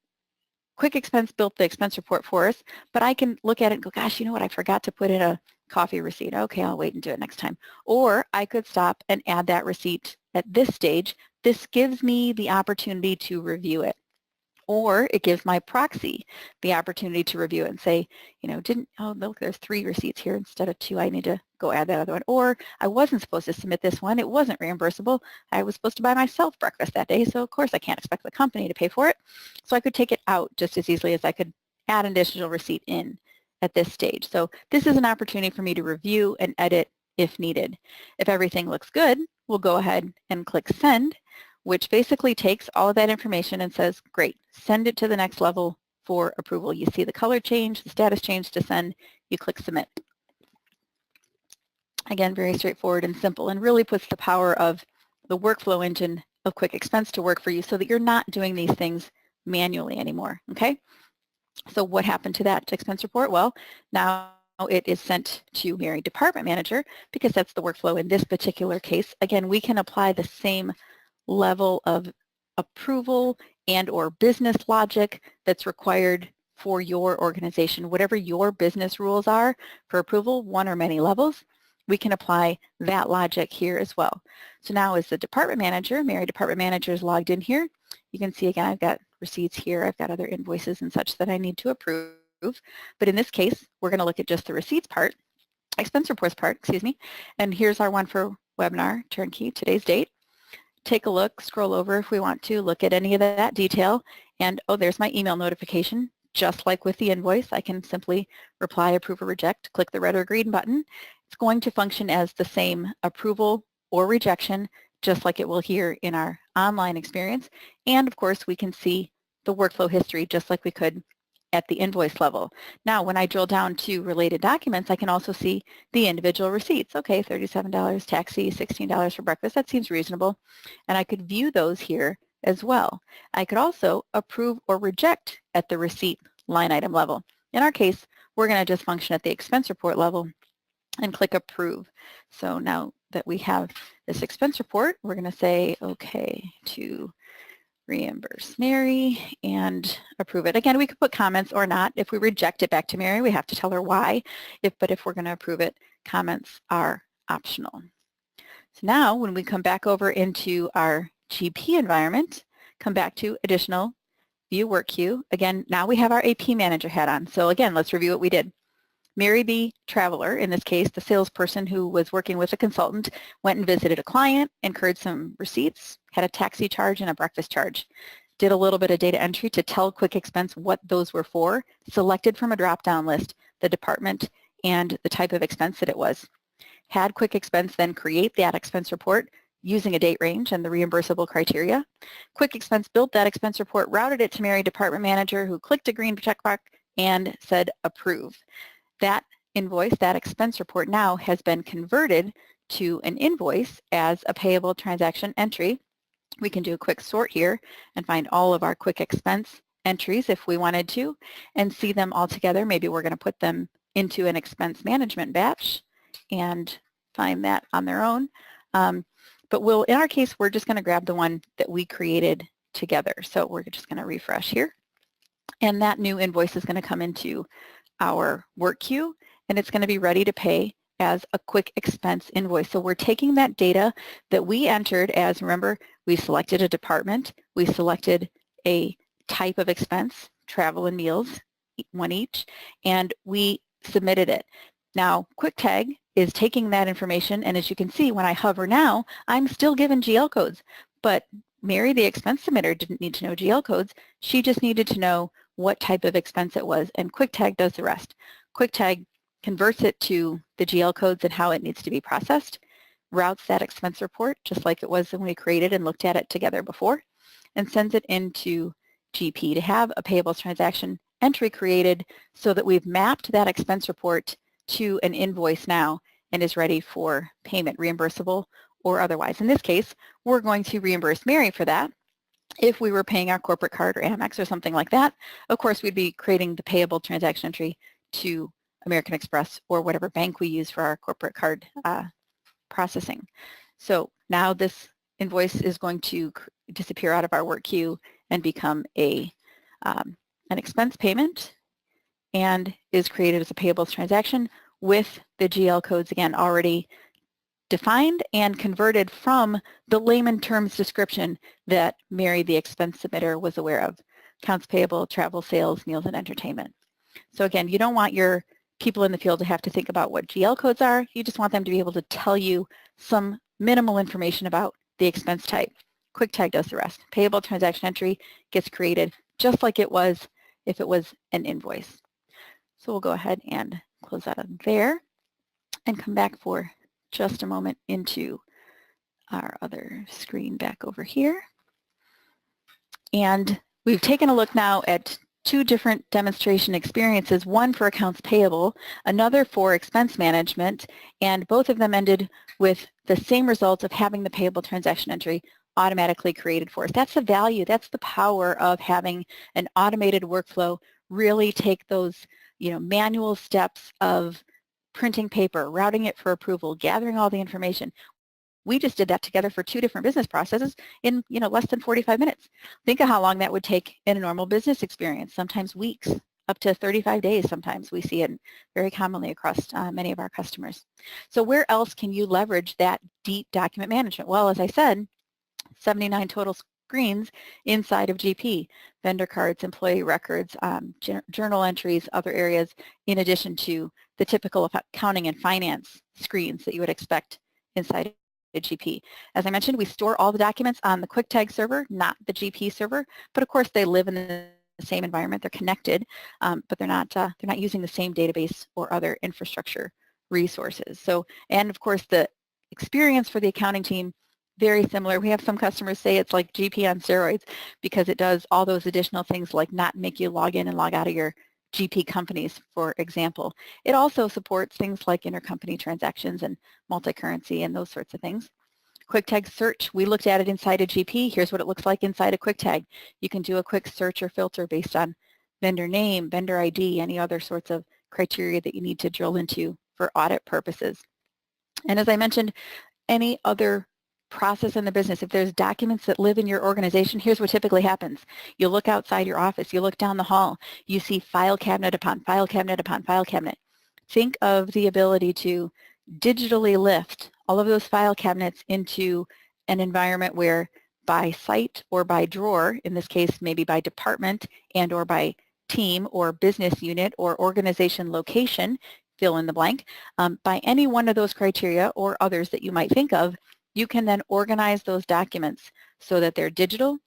Quick Expense built the expense report for us, but I can look at it and go, gosh, you know what, I forgot to put in a coffee receipt. Okay, I'll wait and do it next time. Or I could stop and add that receipt at this stage. This gives me the opportunity to review it. Or it gives my proxy the opportunity to review it and say, you know, oh, look, there's 3 receipts here instead of 2. I need to go add that other one. Or I wasn't supposed to submit this one. It wasn't reimbursable. I was supposed to buy myself breakfast that day, so of course I can't expect the company to pay for it. So I could take it out just as easily as I could add an additional receipt in at this stage. So this is an opportunity for me to review and edit if needed. If everything looks good, we'll go ahead and click Send, which basically takes all of that information and says, great, send it to the next level for approval. You see the color change, the status change to send, you click Submit. Again, very straightforward and simple, and really puts the power of the workflow engine of Quick Expense to work for you so that you're not doing these things manually anymore, okay? So what happened to that expense report? Well, now it is sent to Mary Department Manager because that's the workflow in this particular case. Again, we can apply the same level of approval and or business logic that's required for your organization. Whatever your business rules are for approval, one or many levels, we can apply that logic here as well. So now as the department manager, Mary Department Manager is logged in here. You can see again, I've got receipts here, I've got other invoices and such that I need to approve. But in this case, we're going to look at just the receipts part, expense reports part, excuse me. And here's our one for webinar, Turnkey, today's date. Take a look, scroll over if we want to, look at any of that detail, and oh, there's my email notification. Just like with the invoice, I can simply reply, approve, or reject, click the red or green button. It's going to function as the same approval or rejection, just like it will here in our online experience. And of course, we can see the workflow history just like we could at the invoice level. Now, when I drill down to related documents, I can also see the individual receipts. Okay, $37 taxi, $16 for breakfast. That seems reasonable. And I could view those here as well. I could also approve or reject at the receipt line item level. In our case, we're going to just function at the expense report level and click approve. So now that we have this expense report, we're going to say, okay, to reimburse Mary and approve it. Again, we could put comments or not. If we reject it back to Mary, we have to tell her why. But if we're going to approve it, comments are optional. So now when we come back over into our GP environment, come back to additional view work queue. Again, now we have our AP manager hat on. So again, let's review what we did. Mary the traveler, in this case, the salesperson who was working with a consultant, went and visited a client, incurred some receipts, had a taxi charge and a breakfast charge, did a little bit of data entry to tell Quick Expense what those were for, selected from a drop-down list the department and the type of expense that it was. Had Quick Expense then create that expense report using a date range and the reimbursable criteria. Quick Expense built that expense report, routed it to Mary Department Manager, who clicked a green checkmark and said approve. That invoice, that expense report now has been converted to an invoice as a payable transaction entry. We can do a quick sort here and find all of our Quick Expense entries if we wanted to and see them all together. Maybe we're going to put them into an expense management batch and find that on their own. But in our case, we're just going to grab the one that we created together. So we're just going to refresh here. And that new invoice is going to come into our work queue, and it's going to be ready to pay as a Quick Expense invoice. So we're taking that data that we entered as, remember, we selected a department, we selected a type of expense, travel and meals, one each, and we submitted it. Now, KwikTag is taking that information, and as you can see, when I hover now, I'm still given GL codes, but Mary, the expense submitter, didn't need to know GL codes. She just needed to know what type of expense it was, and KwikTag does the rest. KwikTag converts it to the GL codes and how it needs to be processed, routes that expense report just like it was when we created and looked at it together before, and sends it into GP to have a payables transaction entry created so that we've mapped that expense report to an invoice now and is ready for payment, reimbursable or otherwise. In this case, we're going to reimburse Mary for that. If we were paying our corporate card or Amex or something like that, of course, we'd be creating the payable transaction entry to American Express or whatever bank we use for our corporate card processing. So now this invoice is going to disappear out of our work queue and become an expense payment and is created as a payables transaction with the GL codes, again, already defined and converted from the layman terms description that Mary, the expense submitter, was aware of. Accounts payable, travel, sales, meals, and entertainment. So again, you don't want your people in the field to have to think about what GL codes are. You just want them to be able to tell you some minimal information about the expense type. KwikTag does the rest. Payable transaction entry gets created just like it was if it was an invoice. So we'll go ahead and close that on there and come back for just a moment into our other screen back over here. And we've taken a look now at two different demonstration experiences, one for accounts payable, another for expense management, and both of them ended with the same result of having the payable transaction entry automatically created for us. That's the value, that's the power of having an automated workflow really take those manual steps of printing paper, routing it for approval, gathering all the information. We just did that together for two different business processes in less than 45 minutes. Think of how long that would take in a normal business experience, sometimes weeks, up to 35 days sometimes. We see it very commonly across many of our customers. So where else can you leverage that deep document management? Well, as I said, 79 total screens inside of GP, vendor cards, employee records, journal entries, other areas, in addition to the typical accounting and finance screens that you would expect inside of GP. As I mentioned, we store all the documents on the KwikTag server, not the GP server, but of course they live in the same environment. They're connected, but they're not using the same database or other infrastructure resources. So, and of course the experience for the accounting team, very similar. We have some customers say it's like GP on steroids because it does all those additional things like not make you log in and log out of your GP companies, for example. It also supports things like intercompany transactions and multi-currency and those sorts of things. KwikTag search, we looked at it inside of GP. Here's what it looks like inside of KwikTag. You can do a quick search or filter based on vendor name, vendor ID, any other sorts of criteria that you need to drill into for audit purposes. And as I mentioned, any other process in the business, if there's documents that live in your organization, here's what typically happens. You look outside your office, you look down the hall, you see file cabinet upon file cabinet upon file cabinet. Think of the ability to digitally lift all of those file cabinets into an environment where by site or by drawer, in this case maybe by department and or by team or business unit or organization location, fill in the blank, by any one of those criteria or others that you might think of, you can then organize those documents so that they're digital,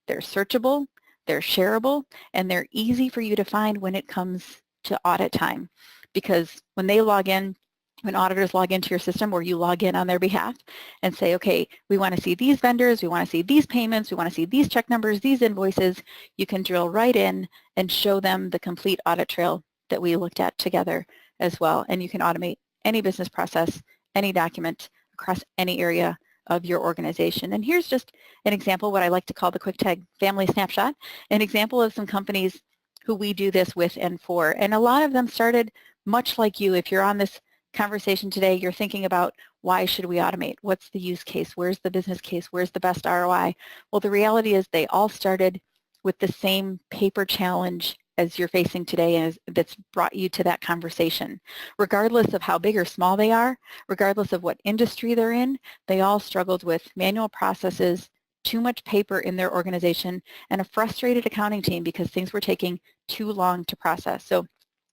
they're searchable, they're shareable, and they're easy for you to find when it comes to audit time. Because when they log in, when auditors log into your system or you log in on their behalf and say, okay, we want to see these vendors, we want to see these payments, we want to see these check numbers, these invoices, you can drill right in and show them the complete audit trail that we looked at together as well. And you can automate any business process, any document across any area of your organization. And here's just an example, what I like to call the KwikTag family snapshot, an example of some companies who we do this with and for. And a lot of them started much like you. If you're on this conversation today, you're thinking about why should we automate? What's the use case? Where's the business case? Where's the best ROI? Well, the reality is they all started with the same paper challenge as you're facing today and that's brought you to that conversation. Regardless of how big or small they are, regardless of what industry they're in, they all struggled with manual processes, too much paper in their organization, and a frustrated accounting team because things were taking too long to process. So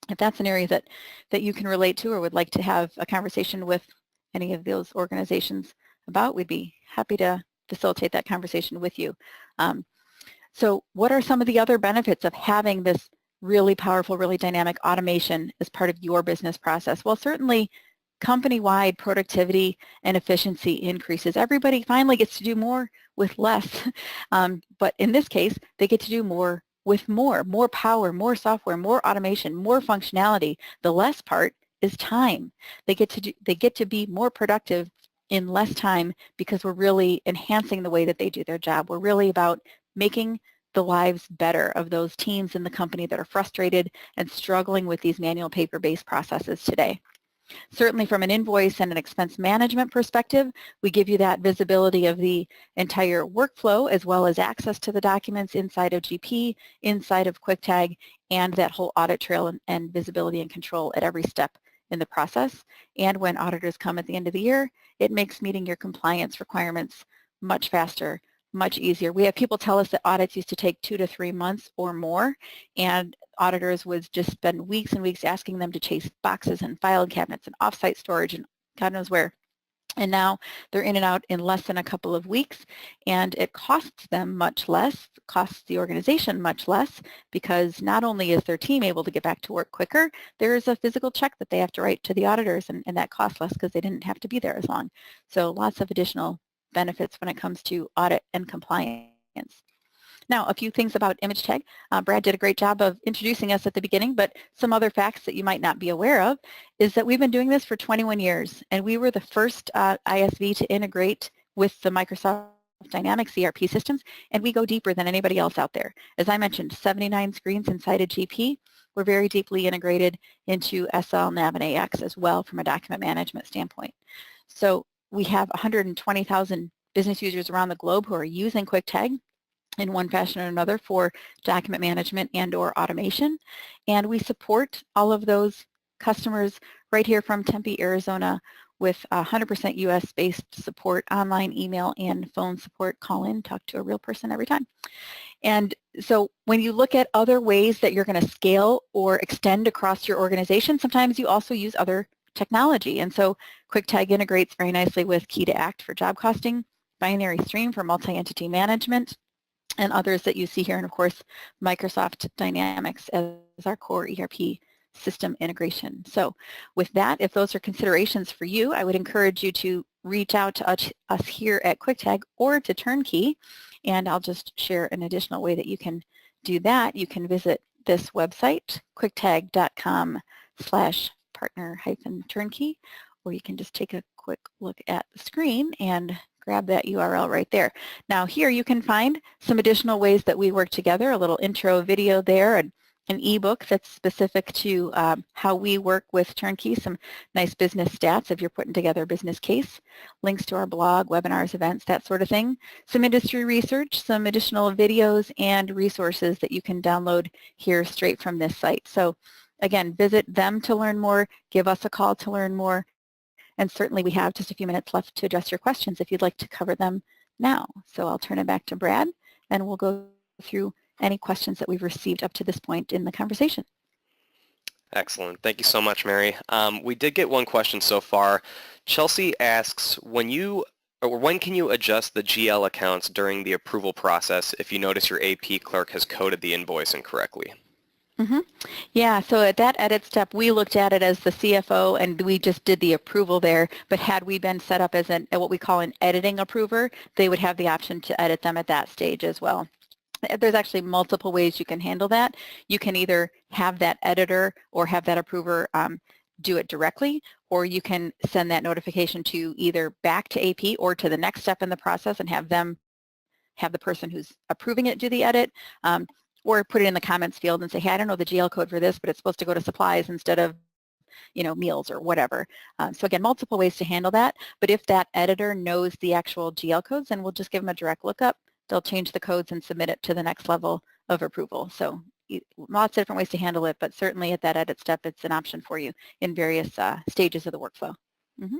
if that's an area that you can relate to or would like to have a conversation with any of those organizations about, we'd be happy to facilitate that conversation with you. So what are some of the other benefits of having this really powerful, really dynamic automation as part of your business process? Well, certainly company-wide productivity and efficiency increases. Everybody finally gets to do more with less, but in this case, they get to do more with more power, more software, more automation, more functionality. The less part is time. They get to be more productive in less time because we're really enhancing the way that they do their job. We're really about making the lives better of those teams in the company that are frustrated and struggling with these manual paper-based processes today. Certainly from an invoice and an expense management perspective, we give you that visibility of the entire workflow as well as access to the documents inside of GP, inside of KwikTag, and that whole audit trail and visibility and control at every step in the process. And when auditors come at the end of the year, it makes meeting your compliance requirements much faster, much easier. We have people tell us that audits used to take 2 to 3 months or more, and auditors would just spend weeks and weeks asking them to chase boxes and file cabinets and offsite storage and God knows where. And now they're in and out in less than a couple of weeks, and it costs them much less, costs the organization much less, because not only is their team able to get back to work quicker, there is a physical check that they have to write to the auditors, and that costs less because they didn't have to be there as long. So lots of additional benefits when it comes to audit and compliance. Now, a few things about ImageTag. Brad did a great job of introducing us at the beginning, but some other facts that you might not be aware of is that we've been doing this for 21 years, and we were the first ISV to integrate with the Microsoft Dynamics ERP systems, and we go deeper than anybody else out there. As I mentioned, 79 screens inside of GP. We're very deeply integrated into SL, Nav, and AX as well from a document management standpoint. So we have 120,000 business users around the globe who are using KwikTag in one fashion or another for document management and or automation. And we support all of those customers right here from Tempe, Arizona with 100% US-based support, online, email, and phone support. Call in, talk to a real person every time. And so when you look at other ways that you're going to scale or extend across your organization, sometimes you also use other technology. And so KwikTag integrates very nicely with Key to Act for job costing, Binary Stream for multi-entity management, and others that you see here, and of course Microsoft Dynamics as our core ERP system integration. So with that, if those are considerations for you, I would encourage you to reach out to us here at KwikTag or to Turnkey, and I'll just share an additional way that you can do that. You can visit this website, kwiktag.com/partner-turnkey, or you can just take a quick look at the screen and grab that URL right there. Now here you can find some additional ways that we work together, a little intro video there, and an ebook that's specific to how we work with Turnkey, some nice business stats if you're putting together a business case, links to our blog, webinars, events, that sort of thing, some industry research, some additional videos and resources that you can download here straight from this site. So again, visit them to learn more, give us a call to learn more, and certainly we have just a few minutes left to address your questions if you'd like to cover them now. So I'll turn it back to Brad, and we'll go through any questions that we've received up to this point in the conversation. Excellent. Thank you so much, Mary. We did get one question so far. Chelsea asks, when can you adjust the GL accounts during the approval process if you notice your AP clerk has coded the invoice incorrectly? Mm-hmm. Yeah, so at that edit step, we looked at it as the CFO and we just did the approval there, but had we been set up as what we call an editing approver, they would have the option to edit them at that stage as well. There's actually multiple ways you can handle that. You can either have that editor or have that approver do it directly, or you can send that notification to either back to AP or to the next step in the process and have the person who's approving it do the edit, or put it in the comments field and say, hey, I don't know the GL code for this, but it's supposed to go to supplies instead of meals or whatever. So again, multiple ways to handle that, but if that editor knows the actual GL codes, then we'll just give them a direct lookup. They'll change the codes and submit it to the next level of approval. So lots of different ways to handle it, but certainly at that edit step, it's an option for you in various stages of the workflow. Mm-hmm.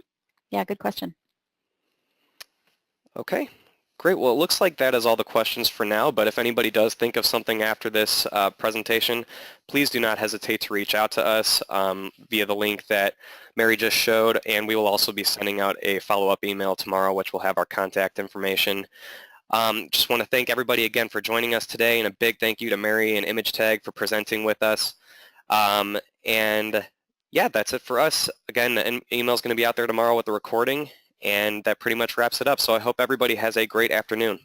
Yeah, good question. Okay, Great. Well, it looks like that is all the questions for now, but if anybody does think of something after this presentation, please do not hesitate to reach out to us via the link that Mary just showed, and we will also be sending out a follow-up email tomorrow, which will have our contact information. Just want to thank everybody again for joining us today, and a big thank you to Mary and ImageTag for presenting with us. And yeah, that's it for us. Again, the email is going to be out there tomorrow with the recording, and that pretty much wraps it up. So I hope everybody has a great afternoon.